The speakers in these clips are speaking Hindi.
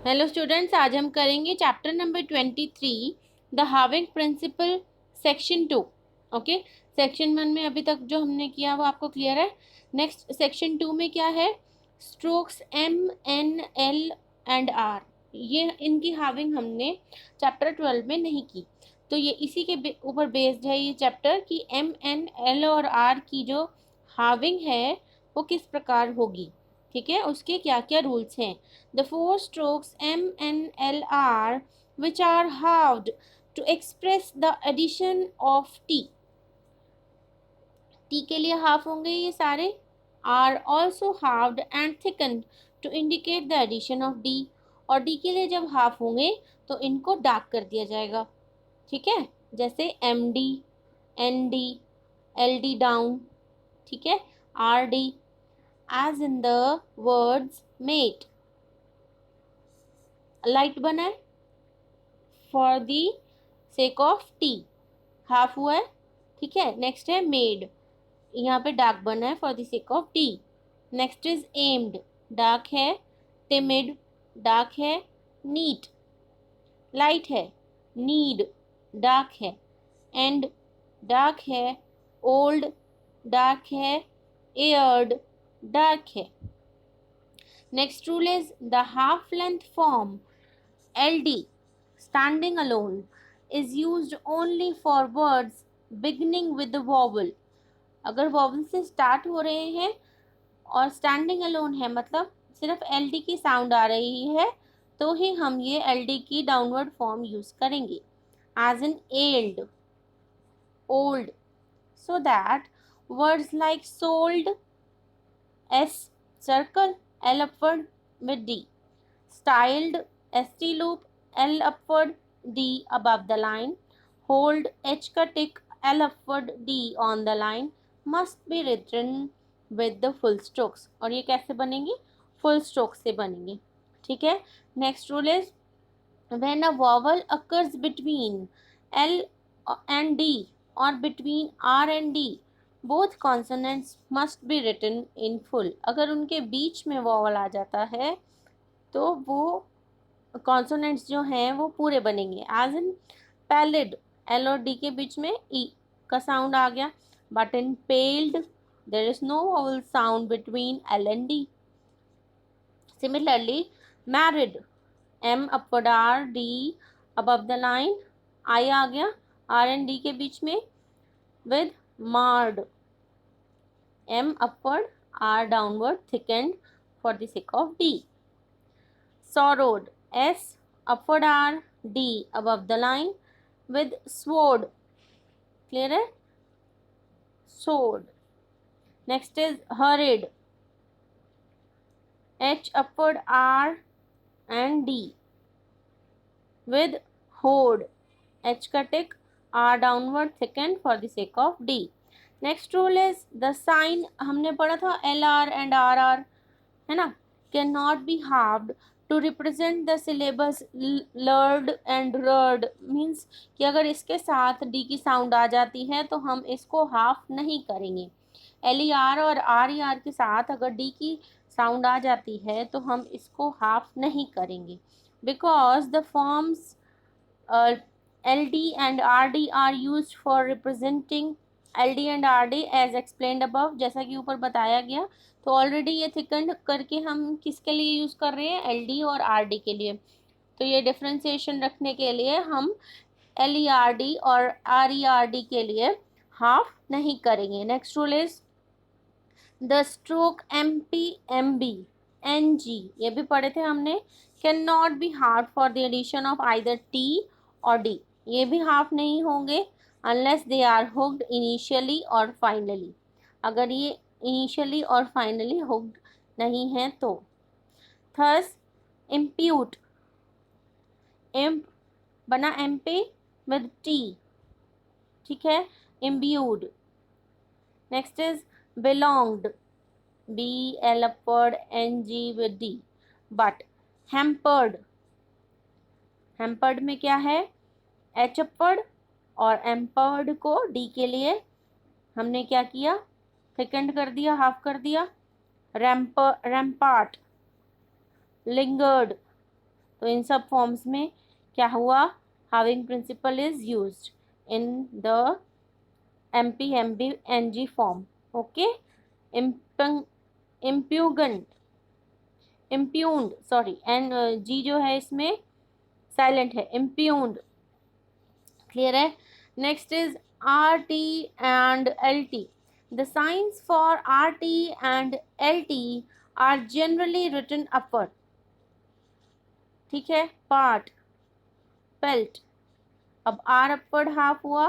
हेलो स्टूडेंट्स, आज हम करेंगे chapter number 23 the halving principle section 2। Okay, section 1 में अभी तक जो हमने किया वो आपको क्लियर है। नेक्स्ट सेक्शन 2 में क्या है? Strokes M N L and R. ये इनकी हाविंग हमने चैप्टर 12 में नहीं की, तो ये इसी के ऊपर बेस्ड है ये चैप्टर कि एम एन एल और आर की जो हाविंग है वो किस प्रकार होगी। ठीक है, उसके क्या क्या रूल्स हैं। The four strokes M, N, L, R, which are halved to express the addition of T. T के लिए हाफ होंगे ये सारे। are also halved and thickened to indicate the addition of D. और D के लिए जब हाफ होंगे तो इनको डार्क कर दिया जाएगा। ठीक है, जैसे MD, ND, LD डाउन। ठीक है, RD, as in the words mate। Light बना है for the sake of T, half हुआ है। ठीक है, नेक्स्ट है मेड, यहाँ पे डार्क बना है for the sake of T. Next is aimed, dark है। टिमिड, डार्क है। नीट, लाइट है। नीड, डार्क है। एंड, डार्क है। ओल्ड, डार्क है। एयर्ड, डार्क है। Next rule is the half length form LD, standing alone, is used only for words beginning with the vowel। अगर vowel से start हो रहे हैं और standing alone है, मतलब सिर्फ LD की साउंड आ रही है, तो ही हम ये LD की डाउनवर्ड फॉर्म यूज करेंगे। As in ailed, old, so that words like sold, S circle, L upward with D, styled, ST loop, L upward, D above the line, hold, H का tick, L upward, D on the line, must be written with the full strokes। और ये कैसे बनेंगी? full strokes से बनेंगी। ठीक है, next rule is when a vowel occurs between L and D or between R and D, both consonants must be written in full। अगर उनके बीच में vowel आ जाता है तो वो कॉन्सोनेंट्स जो हैं वो पूरे बनेंगे। एज इन पैलिड, एल और डी के बीच में ई का साउंड आ गया, but in paled there is no vowel sound between L and D. Similarly married, M upward R, D above the line, I आ गया आर एंड डी के बीच में with marred, M upward, R downward, thickened for the sake of D. Sorrowed, S upward R, D above the line with sword। Clear है? Sword। Next is hurried, H upward R and D with hoard, H का tick, R downward thickened for the sake of D। Next rule is the sign हमने पढ़ा था LR and RR, है ना, cannot be halved to represent the syllables lurd and rurd। Means कि अगर इसके साथ डी की साउंड आ जाती है तो हम इसको हाफ नहीं करेंगे। एल ई आर और आर ई आर के साथ अगर डी की साउंड आ जाती है तो हम इसको हाफ नहीं करेंगे, because the forms L D and R D are use for representing L D and R D as explained above, जैसा कि ऊपर बताया गया। तो ऑलरेडी ये थिकन करके हम किसके लिए यूज़ कर रहे हैं? एल डी और आर डी के लिए। तो ये डिफ्रेंसिएशन रखने के लिए हम एल ई आर डी और आर ई आर डी के लिए हाफ नहीं करेंगे। Next rule is the stroke M P M B N G, ये भी पढ़े थे हमने, can not be half for the addition of either T और डी। ये भी हाफ नहीं होंगे unless they are hooked initially और फाइनली। अगर ये इनिशियली और फाइनली हुक्ड नहीं है तो। थर्स इम्प्यूट, इम्प बना एम पे विद टी। ठीक है, imbued. Next is belonged, B L upward N G with D, but hampered, hampered में क्या है? एच अपवर्ड, और एम्पर्ड को डी के लिए हमने क्या किया? सेकेंड कर दिया, हाफ कर दिया। रैम्पार्ट, लिंगर्ड, तो इन सब फॉर्म्स में क्या हुआ, halving principle is used in the MP MB NG form. Okay. Impugn impugned, sorry, and G जो है इसमें साइलेंट है, इम्प्यून्ड. क्लियर है. Next is RT and LT. The signs for RT and LT are generally written upward. ठीक है. Part, pelt. अब R अपवर्ड हाफ हुआ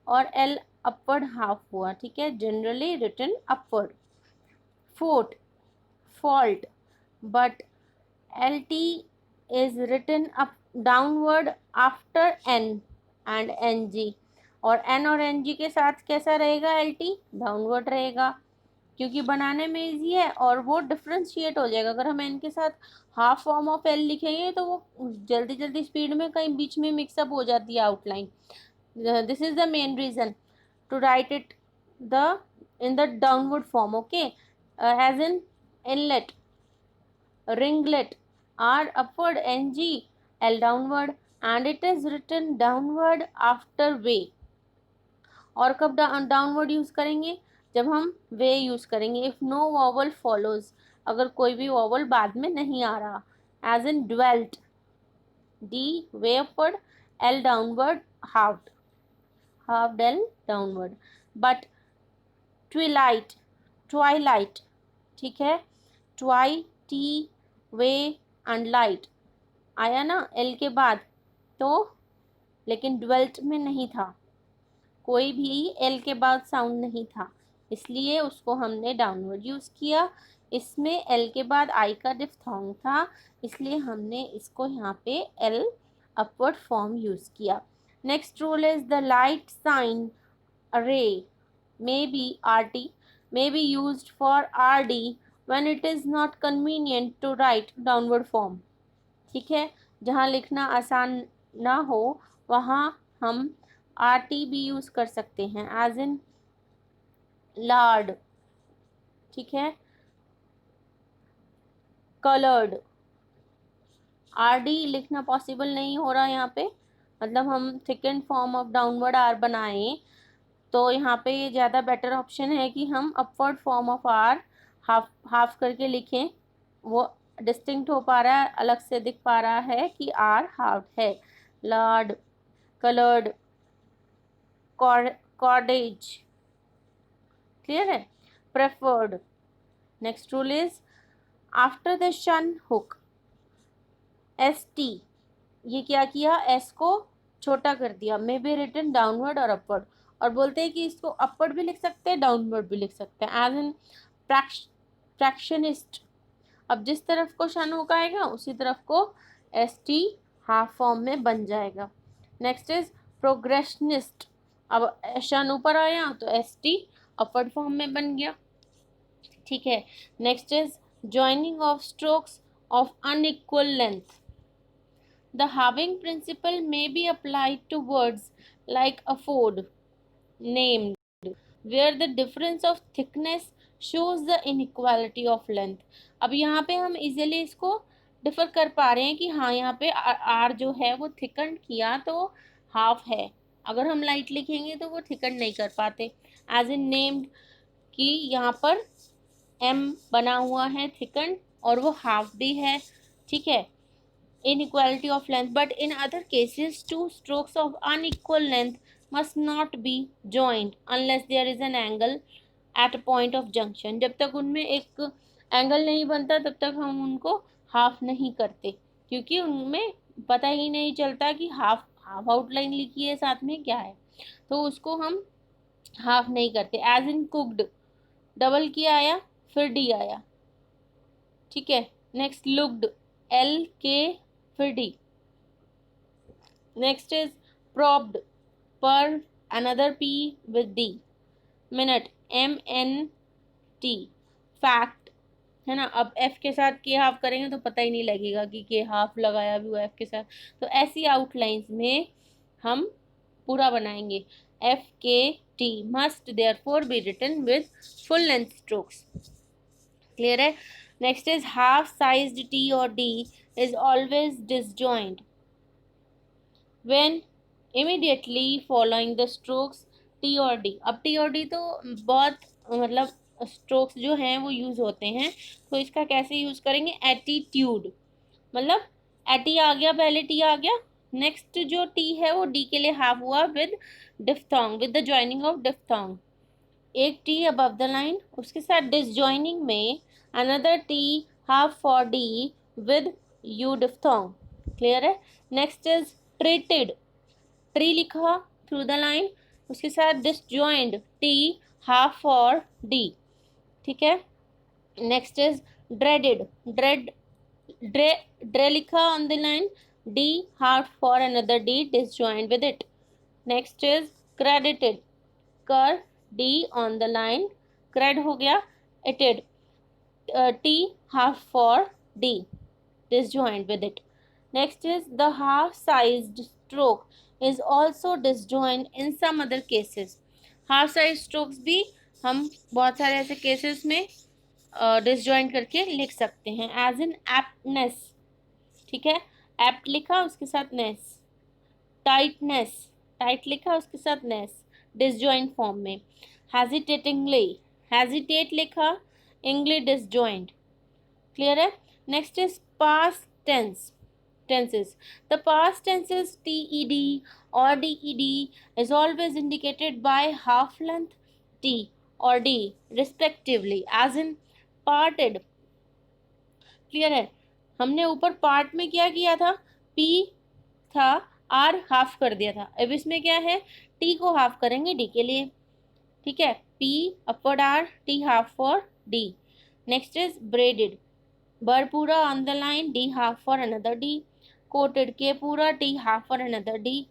और L अपवर्ड हाफ हुआ. ठीक है. Generally written upward. Fort, fault, but LT is written up downward after N and NG. और N और NG के साथ कैसा रहेगा, LT डाउनवर्ड रहेगा, क्योंकि बनाने में इजी है और वो डिफ्रेंशिएट हो जाएगा. अगर हम N के साथ हाफ फॉर्म ऑफ L लिखेंगे तो वो जल्दी जल्दी स्पीड में कहीं बीच में मिक्सअप हो जाती है outline. This is the main reason to write it the in the downward form. Okay. As in inlet, ringlet, R upward, NG, L downward, and it is written downward after way. और कब डाउनवर्ड यूज करेंगे, जब हम वे यूज करेंगे. इफ नो वॉवल फॉलोज, अगर कोई भी वॉवल बाद में नहीं आ रहा. As in dwelt, D way upward, L downward, halved, halved L downward. But twilight, twilight. ठीक है. Twi, T way and light आया ना L के बाद, तो लेकिन ड्वेल्ट में नहीं था, कोई भी L के बाद साउंड नहीं था, इसलिए उसको हमने डाउनवर्ड यूज किया. इसमें L के बाद I का डिफ्थोंग था, इसलिए हमने इसको यहाँ पे L अपवर्ड फॉर्म यूज किया. Next rule is the light sign array may be RT may be used for RD when it is not convenient to write downward form. ठीक है. जहाँ लिखना आसान ना हो वहाँ हम RT भी यूज कर सकते हैं. As in lord. ठीक है. कलर्ड. RD लिखना पॉसिबल नहीं हो रहा यहाँ पे, मतलब हम thickened form of downward R बनाएं तो यहाँ पे ये ज़्यादा बेटर ऑप्शन है कि हम upward form of R half half करके लिखें. वो डिस्टिंक्ट हो पा रहा है, अलग से दिख पा रहा है कि R हाफ है. Lord, coloured, cordage. क्लियर है. Preferred. Next rule is after the शन हुक, ST, ये क्या किया, S को छोटा कर दिया. मे बी रिटन डाउनवर्ड और अपवर्ड. और बोलते हैं कि इसको अपवर्ड भी लिख सकते हैं, डाउनवर्ड भी लिख सकते हैं. As in fractionist. अब जिस तरफ को शन हुक आएगा उसी तरफ को ST हाफ फॉर्म में बन जाएगा. Next is progressionist. अब शन ऊपर आया तो ST अपवर्ड फॉर्म में बन गया. ठीक है. Next is joining of strokes of unequal length. The halving principle may be applied to words like afford, named, where the difference of thickness shows the inequality of length. अब यहाँ पे हम इजीली इसको डिफर कर पा रहे हैं कि हाँ यहाँ पे R जो है वो थिकन किया तो हाफ है, अगर हम लाइट लिखेंगे तो वो थिकन नहीं कर पाते. एज इन नेम्ड, कि यहाँ पर M बना हुआ है थिकन और वो हाफ भी है. ठीक है. Inequality of length, but in other cases two strokes of unequal length must not be joined unless there is an angle at a point of junction. जब तक उनमें एक एंगल नहीं बनता तब तक हम उनको हाफ नहीं करते, क्योंकि उनमें पता ही नहीं चलता कि हाफ हाफ आउटलाइन लिखी है साथ में क्या है, तो उसको हम हाफ नहीं करते. एज इन कुक्ड, डबल किया आया फिर डी आया. ठीक है. नेक्स्ट लुक्ड, L के फिर D. नेक्स्ट इज प्रोब्ड, पर another P with D. Minute, MNT. Fact है ना. अब F के साथ के हाफ करेंगे तो पता ही नहीं लगेगा कि के हाफ लगाया भी हुआ F के साथ. तो ऐसी आउटलाइंस में हम पूरा बनाएंगे. FKT must therefore be written with full length strokes. Clear है. Next is half sized T or D is always disjoint when immediately following the strokes T और D. अब T और D तो बहुत मतलब स्ट्रोक्स जो हैं वो यूज होते हैं, तो इसका कैसे यूज करेंगे? एटीट्यूड, मतलब एटी आ गया, पहले टी आ गया, नेक्स्ट जो टी है वो डी के लिए हाफ हुआ with diphthong, with the joining of diphthong, एक टी अबव द लाइन, उसके साथ डिसजॉइनिंग में another T half for D with U diphthong. Clear है? नेक्स्ट इज ट्रीटेड, ट्री लिखा थ्रू द लाइन, उसके साथ disjoined T half for D. ठीक है? नेक्स्ट इज ड्रेडेड, ड्रे लिखा on the line, D half for another D disjoined with it. Next is credited, कर D on the line, cred हो गया, ited T half for D disjoint with it. Next is the half sized stroke is also disjoint in some other cases. half sized strokes भी हम बहुत सारे ऐसे cases में disjoint करके लिख सकते हैं. as in aptness, ठीक है, apt लिखा उसके साथ ness, tightness, tight लिखा उसके साथ ness, disjoint form में. hesitatingly, hesitate लिखा, ingly disjoint. Clear है? Next is past tense, tenses. The past tenses TED or DED is always indicated by half length T or D respectively, as in parted. Clear है? हमने ऊपर पार्ट में क्या किया था? P था, R हाफ कर दिया था. अब इसमें क्या है? T को हाफ करेंगे D के लिए. ठीक है? P upward R, T half for D. Next is braided, बर पूरा on the line, D half for another D. Coated, K पूरा, T half for another D,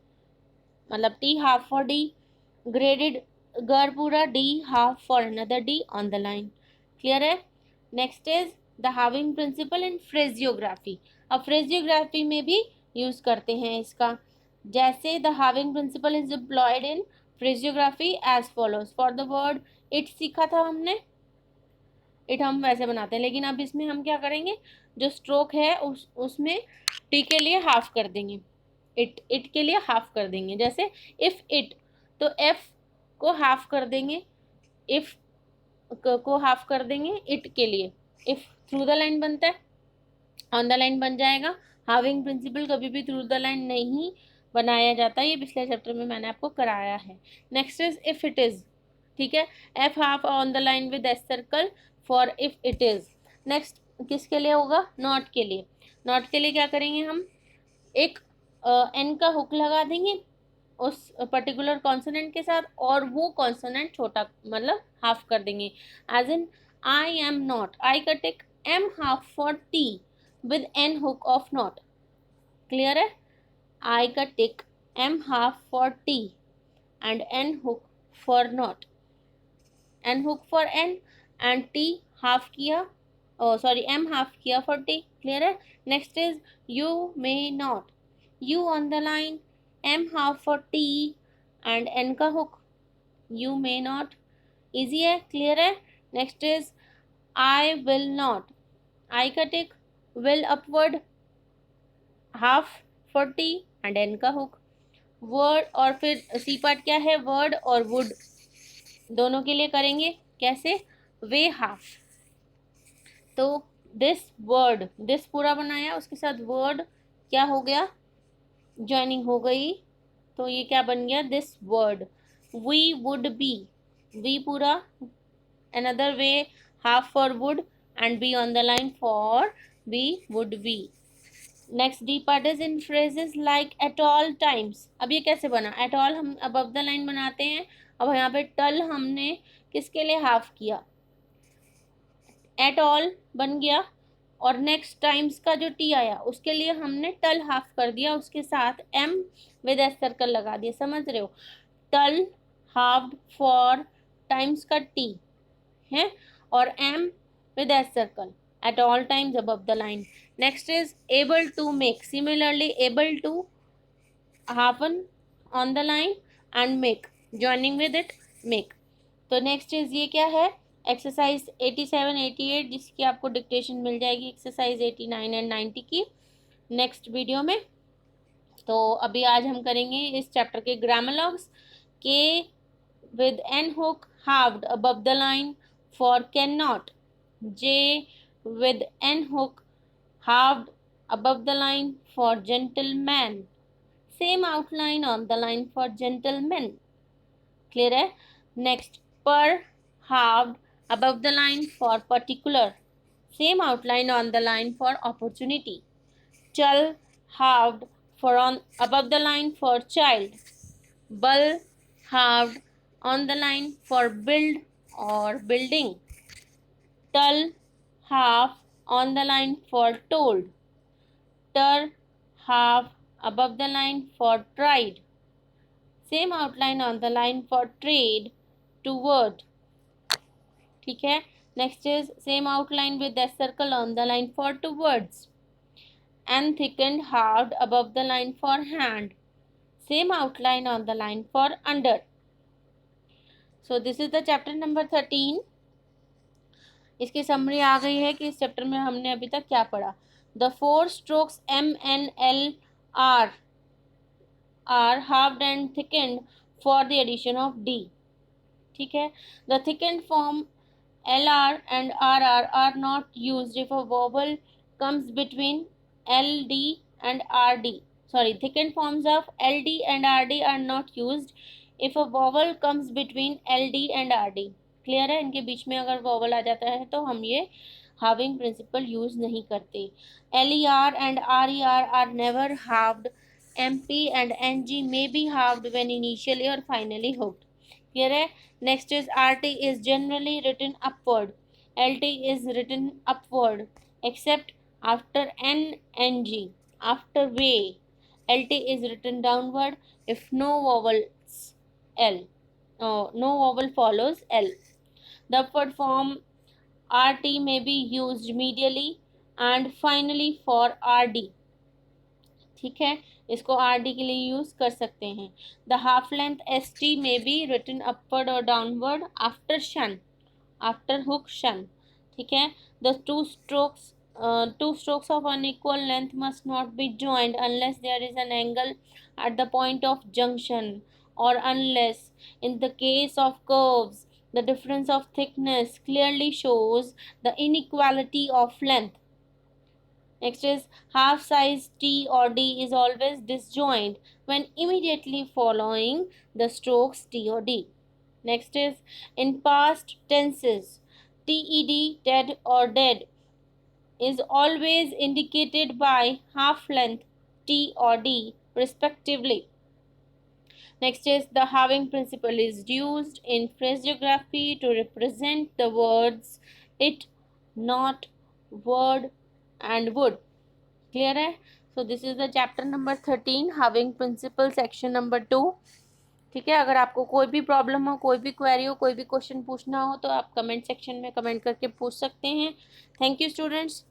मतलब T half for D. Graded, गर पूरा, D half for another D on the line. Clear है? Next is the halving principle in phraseography. अब फ्रेजियोग्राफी में भी यूज करते हैं इसका. जैसे the halving principle is employed in phraseography as follows. For the word it सीखा था हमने, इट हम वैसे बनाते हैं, लेकिन अब इसमें हम क्या करेंगे? जो स्ट्रोक है उसमें टी के लिए हाफ कर देंगे, इट के लिए हाफ कर देंगे. जैसे इफ इट, तो एफ को हाफ कर देंगे, इफ को हाफ कर देंगे इट के लिए. इफ थ्रू द लाइन बनता है, ऑन द लाइन बन जाएगा. हाविंग प्रिंसिपल कभी भी थ्रू द लाइन नहीं बनाया जाता, ये पिछले चैप्टर में मैंने आपको कराया है. Next is if it is. ठीक है? F half on the line with S circle for if it is. Next किसके लिए होगा? नॉट के लिए. नॉट के लिए क्या करेंगे हम? एक एन का हुक लगा देंगे उस पर्टिकुलर कॉन्सोनेंट के साथ, और वो कॉन्सोनेंट छोटा मतलब हाफ कर देंगे. As in I am not, I का tick, M half for T with N hook of not. Clear है? आई का tick, M half for T and N hook for not, N hook for N and T half किया, एम हाफ किया फॉर टी. क्लियर है? Next is you may not, you on the line, M half for T and N का hook, you may not. Easy है? क्लियर है? Next is I will not, I का tick, will upward, half for T and N का हुक. वर्ड, और फिर सी पार्ट क्या है? वर्ड और वुड दोनों के लिए करेंगे. कैसे? वे हाफ. तो दिस वर्ड, दिस पूरा बनाया, उसके साथ वर्ड क्या हो गया? ज्वाइनिंग हो गई, तो ये क्या बन गया? This word. We would be, we पूरा, another way half for would and B on the line for we would be. Next the part is in phrases like at all times. अब ये कैसे बना? एट ऑल हम अबव द लाइन बनाते हैं. अब यहाँ पे टल हमने किसके लिए हाफ किया? एट ऑल बन गया, और नेक्स्ट टाइम्स का जो टी आया उसके लिए हमने टल हाफ कर दिया, उसके साथ एम विद एस सर्कल लगा दिया. समझ रहे हो? टल हाफ्ड फॉर टाइम्स का टी है, और M with S circle at all times above the line. Next is able to make. Similarly, able to happen on the line and make, joining with it make. तो next is ये क्या है? एक्सरसाइज 87 88 जिसकी आपको डिक्टेशन मिल जाएगी एक्सरसाइज 89 एंड 90 की नेक्स्ट वीडियो में। तो अभी आज हम करेंगे इस चैप्टर के ग्रामर के with n hook halved above the line for cannot, j with n hook halved above the line for gentleman, same outline on the line for gentlemen, clear है। next per halved above the line for particular, same outline on the line for opportunity, chal halved for on above the line for child, bull halved on the line for build or building, tull half on the line for told, tur half above the line for tried, same outline on the line for trade, toward, ठीक है। next is same outline with the circle on the line for towards, and thickened halved above the line for hand, same outline on the line for under. So this is the chapter number 13. इसकी समरी आ गई है कि इस चैप्टर में हमने अभी तक क्या पढ़ा। The four strokes M, N, L, R halved and thickened for the addition of D, ठीक है। The thickened form LR and RR are not used if a vowel comes between LD and RD. Sorry, thickened forms of LD and RD are not used if a vowel comes between LD and RD. Clear है, इनके बीच में अगर वॉवल आ जाता है तो हम ये हार्विंग प्रिंसिपल यूज नहीं करते। LER and RER are never halved. MP and NG may be halved when initially or finally hooked. Clear है। Next is RT is generally written upward. LT is written upward except after NG. After way, LT is written downward if no vowels L. No vowel follows L. The upward form RT may be used medially and finally for RD, ठीक है, इसको RD के लिए यूज कर सकते हैं। The half length ST may be written upward or downward after शन, after hook शन, ठीक है। The two strokes of unequal length must not be joined unless there is an angle at the point of junction, or unless in the case of curves the difference of thickness clearly shows the inequality of length. Next is half size T or D is always disjoint when immediately following the strokes T or D. Next is in past tenses, TED, dead or dead, is always indicated by half length T or D respectively. Next is the halving principle is used in phraseography to represent the words it, not, word and would. Clear है। So this is the chapter number 13 halving principle section number 2, ठीक है। अगर आपको कोई भी प्रॉब्लम हो, कोई भी क्वेरी हो, कोई भी क्वेश्चन पूछना हो तो आप कमेंट सेक्शन में कमेंट करके पूछ सकते हैं। Thank you students.